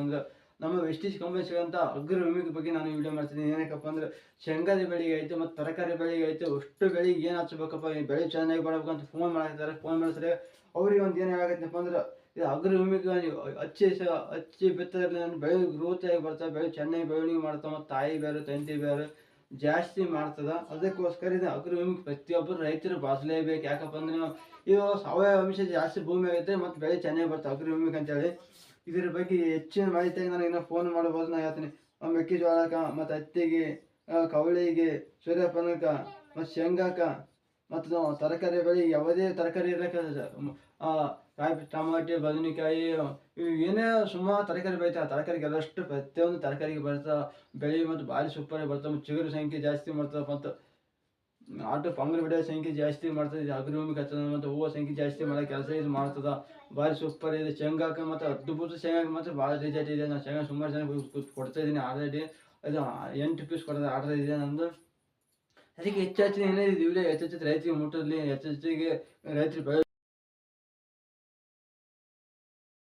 ಅಂದ್ರೆ ನಮ್ಮ Vestige company ಸಿಗೋಂಥ ಅಗ್ರ ವಿಮೆಗೆ ಬಗ್ಗೆ ನಾನು ವಿಡಿಯೋ ಮಾಡ್ತಿದ್ದೀನಿ. ಏನಕ್ಕಪ್ಪ ಅಂದ್ರೆ ಶೇಂಗಾದ ಬೆಳೆಗೆ ಆಯಿತು ಮತ್ತು ತರಕಾರಿ ಬೆಳೆಗೆ ಆಯಿತು ಅಷ್ಟು ಬೆಳೆಗೆ ಏನು ಹಚ್ಬೇಕಪ್ಪ, ಈ ಬೆಳೆ ಚೆನ್ನಾಗಿ ಬರ್ಬೇಕಂತ ಫೋನ್ ಮಾಡ್ತಾರೆ. ಫೋನ್ ಮಾಡಿದ್ರೆ ಅವ್ರಿಗೆ ಒಂದು ಏನು ಹೇಳಾಕತ್ತಪ್ಪ ಅಂದ್ರೆ ಇದು ಅಗ್ರ ವಿಮೆಗೆ ನೀವು ಹಚ್ಚಿ ಬಿತ್ತದ್ರೆ ನನ್ನ ಬೆಳೆ ಗ್ರೋತ್ ಆಗಿ ಬರ್ತವೆ, ಬೆಳೆ ಚೆನ್ನಾಗಿ ಬೆಳವಣಿಗೆ ಮಾಡ್ತಾವೆ ಮತ್ತು ತಾಯಿ ಬೇರು ತಂತಿ ಬೇರು ಜಾಸ್ತಿ ಮಾಡ್ತದೆ. ಅದಕ್ಕೋಸ್ಕರ ಇದು ಅಗ್ರ ವಿಮೆಗೆ ಪ್ರತಿಯೊಬ್ಬರು ರೈತರು ಬಳಸಲೇಬೇಕು. ಯಾಕಪ್ಪ ಅಂದ್ರೆ ಇದು ಸಾವಯವ ಅಂಶ ಜಾಸ್ತಿ ಭೂಮಿ ಆಗುತ್ತೆ ಮತ್ತು ಬೆಳೆ ಚೆನ್ನಾಗಿ ಬರ್ತವೆ ಅಗ್ರ ವಿಮೆಗೆ ಅಂತೇಳಿ. ಇದ್ರ ಬಗ್ಗೆ ಹೆಚ್ಚಿನ ಮಾಹಿತಿಯಾಗಿ ನಾನು ಇನ್ನೂ ಫೋನ್ ಮಾಡ್ಬೋದು. ನಾನು ಹೇಳ್ತೀನಿ ಮೆಕ್ಕೆಜೋಳಕ್ಕೆ ಮತ್ತು ಹತ್ತಿಗೆ, ಕವಳಿಗೆ, ಸೂರ್ಯಪಾನಕ್ಕೆ ಮತ್ತು ಶೇಂಗಾಕ್ಕೆ ಮತ್ತು ನಾವು ತರಕಾರಿ ಬೆಳೆ ಯಾವುದೇ ತರಕಾರಿ ಇರಕ್ಕೆ ಕಾಯಿ ಟಮಾಟೆ ಬದನೆಕಾಯಿ ಇವು ಏನೇ ಸುಮಾರು ತರಕಾರಿ ಬೆಳಿತಾರೆ. ತರಕಾರಿಗೆ ಎಲ್ಲಷ್ಟು ಪ್ರತಿಯೊಂದು ತರಕಾರಿಗೆ ಬರ್ತಾವೆ ಬೆಳೆ ಮತ್ತು ಭಾರಿ ಸೂಪರಾಗಿ ಬರ್ತವೆ. ಮತ್ತು ಚಿಗುರು ಸಂಖ್ಯೆ ಜಾಸ್ತಿ ಮಾಡ್ತವೆ ಮತ್ತು ಆಟೋ ಪಂಗಲ್ ಬಿಡೋ ಸಂಖ್ಯೆ ಜಾಸ್ತಿ ಮಾಡ್ತದೆ. ಇದು ಅಗ್ರಿಭೂಮಿಗೆ ಹಚ್ಚೋದು ಮತ್ತು ಹೂವು ಸಂಖ್ಯೆ ಜಾಸ್ತಿ ಮಾಡೋ ಕೆಲಸ ಇದು ಮಾಡ್ತದೆ. ಭಾರಿ ಸೂಪರ್ ಇದೆ. ಶೇಂಗಾಕ್ಕೆ ಮತ್ತು ಅದ್ಭುತ ಶೇಂಗಾಕ್ಕೆ ಮಾತ್ರ ಭಾಳ ರಿಸಲ್ಟ್ ಇದೆ. ನಾನು ಶೇಂಗಾ ಸುಮಾರು ಜನ ಕೊಡ್ತಾ ಇದ್ದೀನಿ ಆಲ್ರೆಡಿ. ಅದು 8 ಪೀಸ್ ಕೊಡೋದು ಆರ್ಡರ್ ಇದೆ ನಂದು. ಅದಕ್ಕೆ ಹೆಚ್ಚು ಹೆಚ್ಚಿನ ಏನೇ ಇದು ವಿಡಿಯೋ ಹೆಚ್ಚೆಚ್ಚು ರೈತರಿಗೆ ಮುಟ್ಟಲಿ, ಹೆಚ್ಚೆಚ್ಚಿಗೆ ರೈತರು ಬೆಳೆ